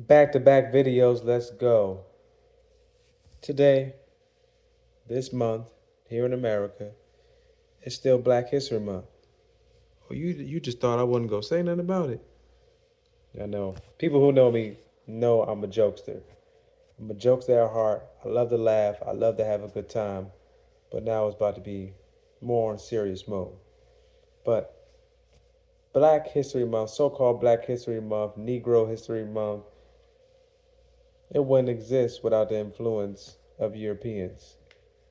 Back-to-back videos, let's go. Today, this month, here in America, it's still Black History Month. Oh, you just thought I wouldn't go say nothing about it. I know. People who know me know I'm a jokester. I'm a jokester at heart. I love to laugh. I love to have a good time. But now it's about to be more in serious mode. But Black History Month, so-called Black History Month, Negro History Month, it wouldn't exist without the influence of Europeans,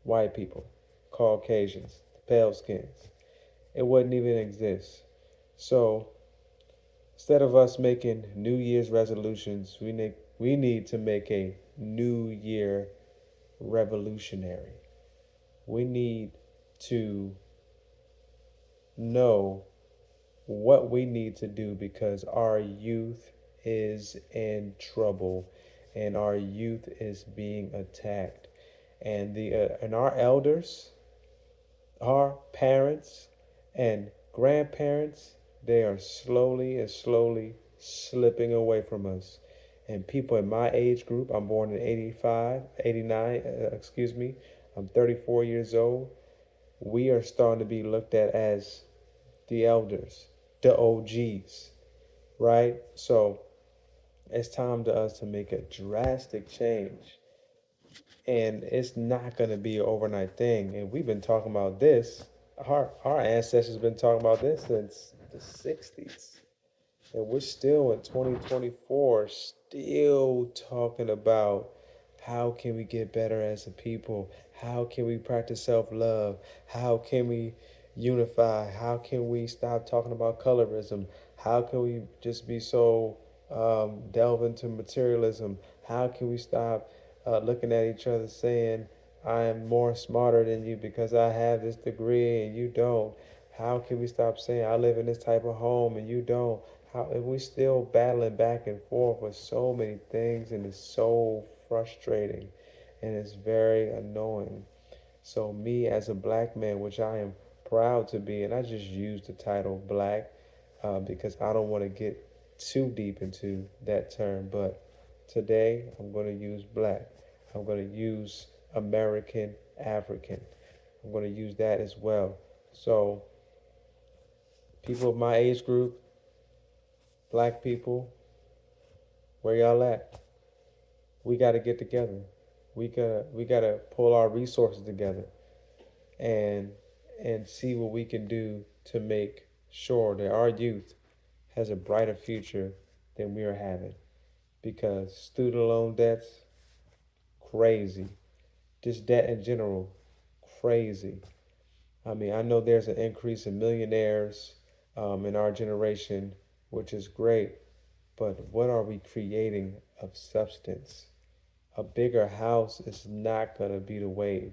white people, Caucasians, pale skins. It wouldn't even exist. So instead of us making New Year's resolutions, we need to make a New Year revolutionary. We need to know what we need to do because our youth is in trouble and our youth is being attacked and our elders, our parents and grandparents, they are slowly and slowly slipping away from us. And people in my age group, I'm born in 85, 89, excuse me, I'm 34 years old. We are starting to be looked at as the elders, the OGs, right? So it's time to us to make a drastic change. And it's not going to be an overnight thing. And we've been talking about this. Our ancestors have been talking about this since the 60s. And we're still in 2024, still talking about how can we get better as a people? How can we practice self-love? How can we unify? How can we stop talking about colorism? How can we just be so delve into materialism? How can we stop looking at each other saying, I am more smarter than you because I have this degree and you don't? How can we stop saying I live in this type of home and you don't? How and we still battling back and forth with so many things and it's so frustrating and it's very annoying. So me as a black man, which I am proud to be, and I just use the title black because I don't want to get too deep into that term, but today I'm going to use black. I'm going to use American African. I'm going to use that as well. So people of my age group, black people, where y'all at? We got to get together. We gotta pull our resources together and see what we can do to make sure that our youth has a brighter future than we are having. Because student loan debts, crazy. Just debt in general, crazy. I mean, I know there's an increase in millionaires in our generation, which is great, but what are we creating of substance? A bigger house is not going to be the wave.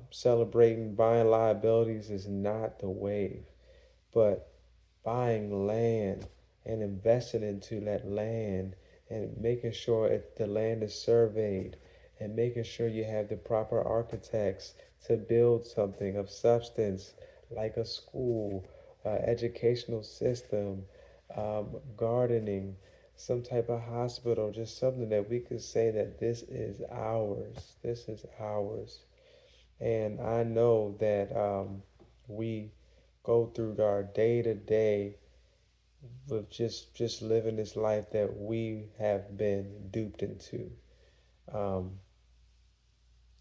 Celebrating buying liabilities is not the wave, but buying land and investing into that land and making sure the land is surveyed and making sure you have the proper architects to build something of substance like a school, educational system, gardening, some type of hospital, just something that we could say that this is ours. This is ours. And I know that we go through our day to day with just living this life that we have been duped into. Um,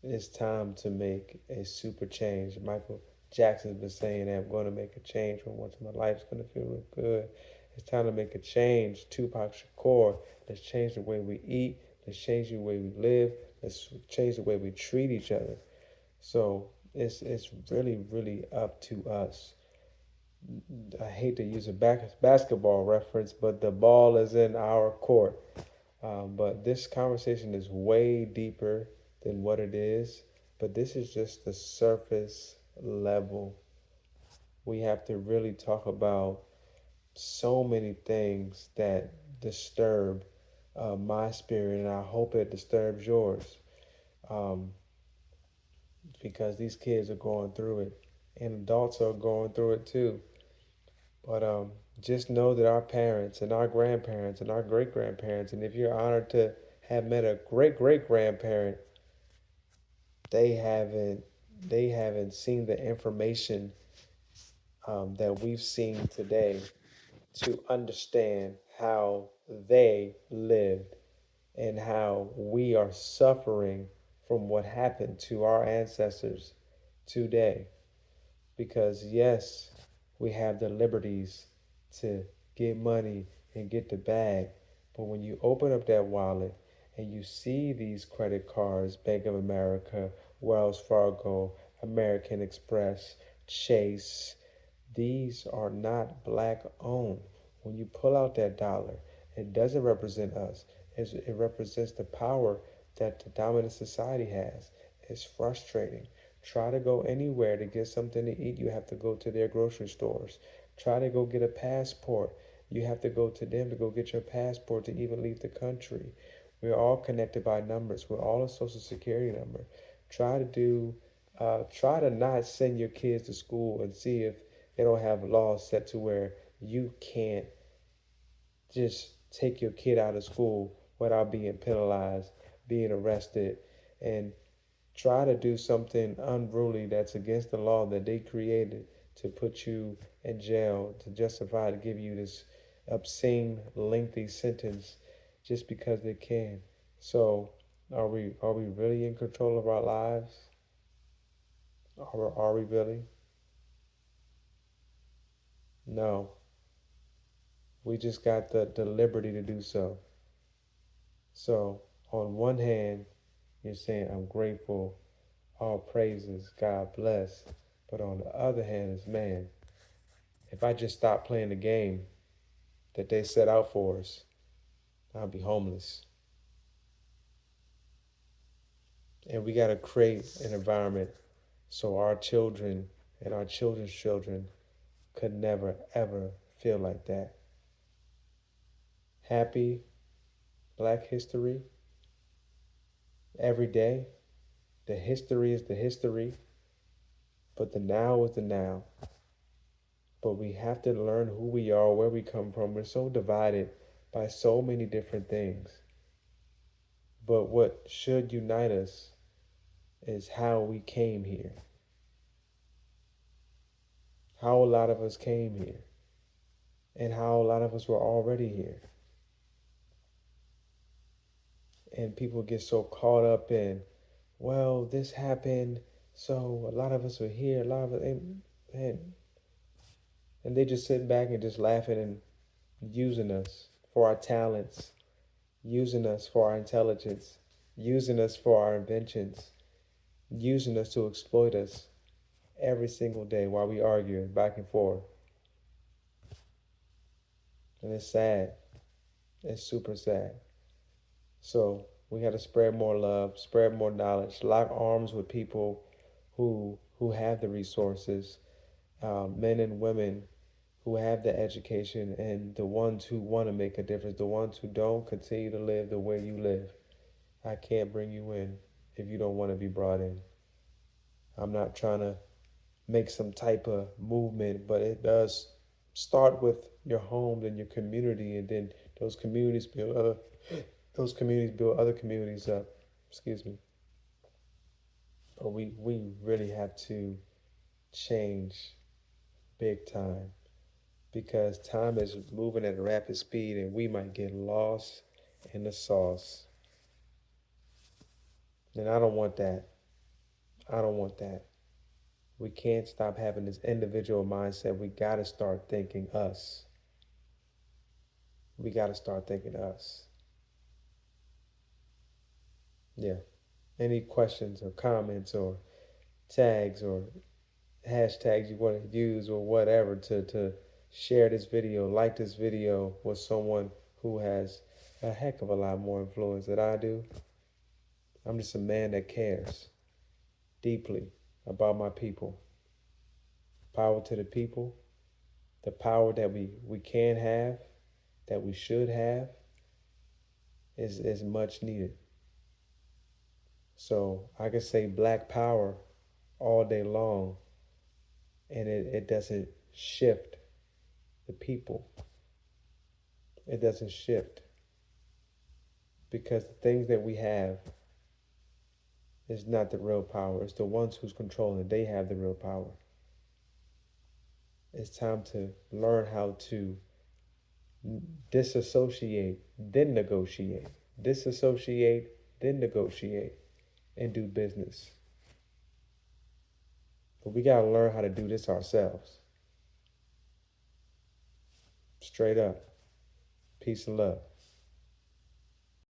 it's time to make a super change. Michael Jackson's been saying that I'm going to make a change for once my life's going to feel real good. It's time to make a change. Tupac Shakur, let's change the way we eat. Let's change the way we live. Let's change the way we treat each other. So it's really up to us. I hate to use a basketball reference, but the ball is in our court. But this conversation is way deeper than what it is. But this is just the surface level. We have to really talk about so many things that disturb my spirit, and I hope it disturbs yours. Um, because these kids are going through it, and adults are going through it too. But Just know that our parents and our grandparents and our great grandparents, and if you're honored to have met a great great grandparent, they haven't they haven't seen the information that we've seen today to understand how they lived and how we are suffering from what happened to our ancestors today. Because, yes, we have the liberties to get money and get the bag. But when you open up that wallet and you see these credit cards, Bank of America, Wells Fargo, American Express, Chase, these are not black owned. When you pull out that dollar, it doesn't represent us. It represents the power that the dominant society has. It's frustrating. Try to go anywhere to get something to eat, you have to go to their grocery stores. Try to go get a passport, you have to go to them to go get your passport to even leave the country. We're all connected by numbers. We're all a social security number. Try to do, try to not send your kids to school and see if they don't have laws set to where you can't just take your kid out of school without being penalized, being arrested, and try to do something unruly that's against the law that they created to put you in jail to justify to give you this obscene lengthy sentence just because they can. So are we really in control of our lives? Are we really? No. We just got the liberty to do so. So on one hand, you're saying I'm grateful, all praises, God bless. But on the other hand is, man, if I just stop playing the game that they set out for us, I'll be homeless. And we got to create an environment so our children and our children's children could never, ever feel like that. Happy Black History every day. The history is the history, but the now is the now. But we have to learn who we are, where we come from. We're so divided by so many different things. But what should unite us is how we came here, how a lot of us came here, and how a lot of us were already here. And people get so caught up in, well, this happened, so a lot of us are here, a lot of us, and they just sit back and just laughing and using us for our talents, using us for our intelligence, using us for our inventions, using us to exploit us every single day while we argue back and forth. And it's sad. It's super sad. So we got to spread more love, spread more knowledge, lock arms with people who have the resources, men and women who have the education, and the ones who want to make a difference. The ones who don't, continue to live the way you live. I can't bring you in if you don't want to be brought in. I'm not trying to make some type of movement, but it does start with your home and your community, and then those communities build other communities up. Excuse me. But we really have to change big time because time is moving at a rapid speed and we might get lost in the sauce. And I don't want that. I don't want that. We can't stop having this individual mindset. We got to start thinking us. We got to start thinking us. Yeah. Any questions or comments or tags or hashtags you want to use or whatever to share this video, like this video with someone who has a heck of a lot more influence than I do. I'm just a man that cares deeply about my people. Power to the people. The power that we can have, that we should have, is much needed. So I could say black power all day long and it doesn't shift the people. It doesn't shift because the things that we have is not the real power. It's the ones who's controlling it. They have the real power. It's time to learn how to disassociate, then negotiate. Disassociate, then negotiate, and do business. But we got to learn how to do this ourselves. Straight up. Peace and love.